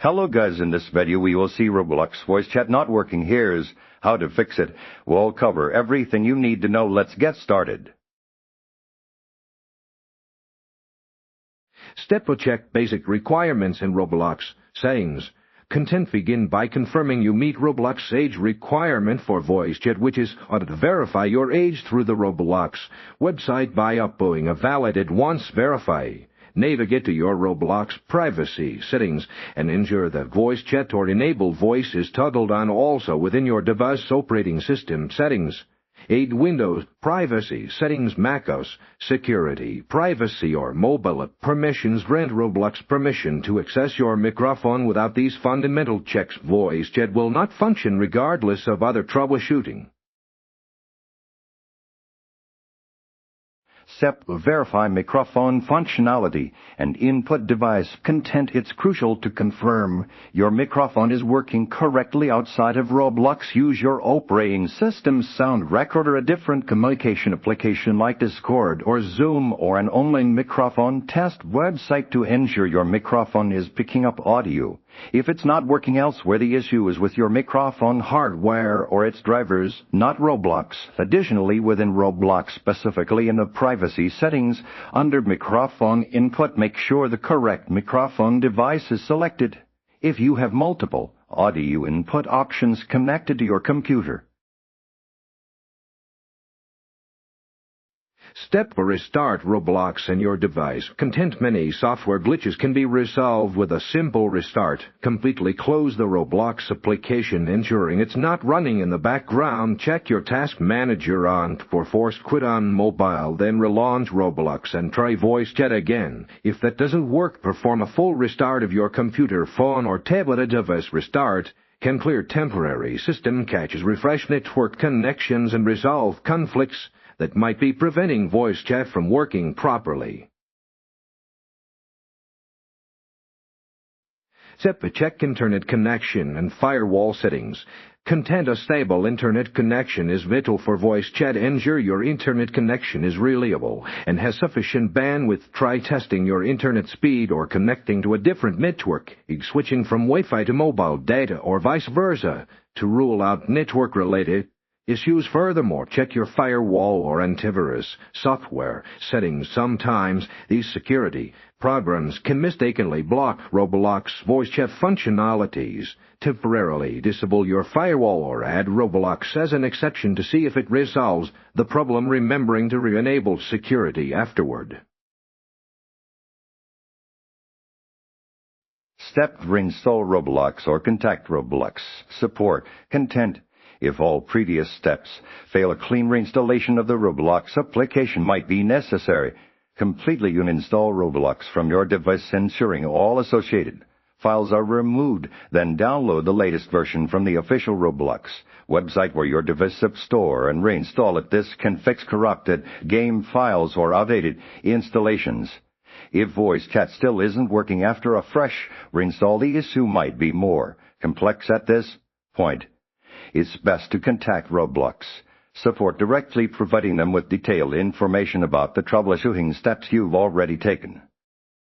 Hello guys, in this video we will see Roblox voice chat not working. Here's how to fix it. We'll cover everything you need to know. Let's get started. Step 1. Check basic requirements in Roblox. Settings. Content. Begin by confirming you meet Roblox age requirement for voice chat, which is to verify your age through the Roblox website by uploading a valid once verify. Navigate to your Roblox privacy settings and ensure that voice chat or enable voice is toggled on also within your device operating system settings. Aid Windows, Privacy, Settings, macOS, Security, Privacy or Mobile Permissions. Grant Roblox permission to access your microphone. Without these fundamental checks, voice chat will not function regardless of other troubleshooting. Step verify microphone functionality and input device content. It's crucial to confirm your microphone is working correctly outside of Roblox. Use your operating system's sound recorder, a different communication application like Discord or Zoom, or an online microphone test website to ensure your microphone is picking up audio. If it's not working elsewhere, the issue is with your microphone hardware or its drivers, not Roblox. Additionally, within Roblox, specifically in the privacy settings, under microphone input, make sure the correct microphone device is selected. If you have multiple audio input options connected to your computer. Step 4. Restart Roblox and your device. Content. Many software glitches can be resolved with a simple restart. Completely close the Roblox application, ensuring it's not running in the background. Check your task manager on for forced quit on mobile, then relaunch Roblox and try voice chat again. If that doesn't work, perform a full restart of your computer, phone, or tablet. A device restart can clear temporary system caches, refresh network connections, and resolve conflicts that might be preventing voice chat from working properly. Step 5. Check internet connection and firewall settings. Content. A stable internet connection is vital for voice chat. Ensure your internet connection is reliable and has sufficient bandwidth. Try testing your internet speed or connecting to a different network, switching from Wi-Fi to mobile data or vice versa to rule out network-related issues. Furthermore, check your firewall or antivirus software settings. Sometimes these security programs can mistakenly block Roblox voice chat functionalities. Temporarily disable your firewall or add Roblox as an exception to see if it resolves the problem, remembering to re-enable security afterward. Step 3. Reinstall Roblox or contact Roblox support. Content. If all previous steps fail, a clean reinstallation of the Roblox application might be necessary. Completely uninstall Roblox from your device, ensuring all associated files are removed. Then download the latest version from the official Roblox website where your device is stored and reinstall it. This can fix corrupted game files or outdated installations. If voice chat still isn't working after a fresh reinstall, the issue might be more complex. At this point, it's best to contact Roblox support directly, providing them with detailed information about the troubleshooting steps you've already taken.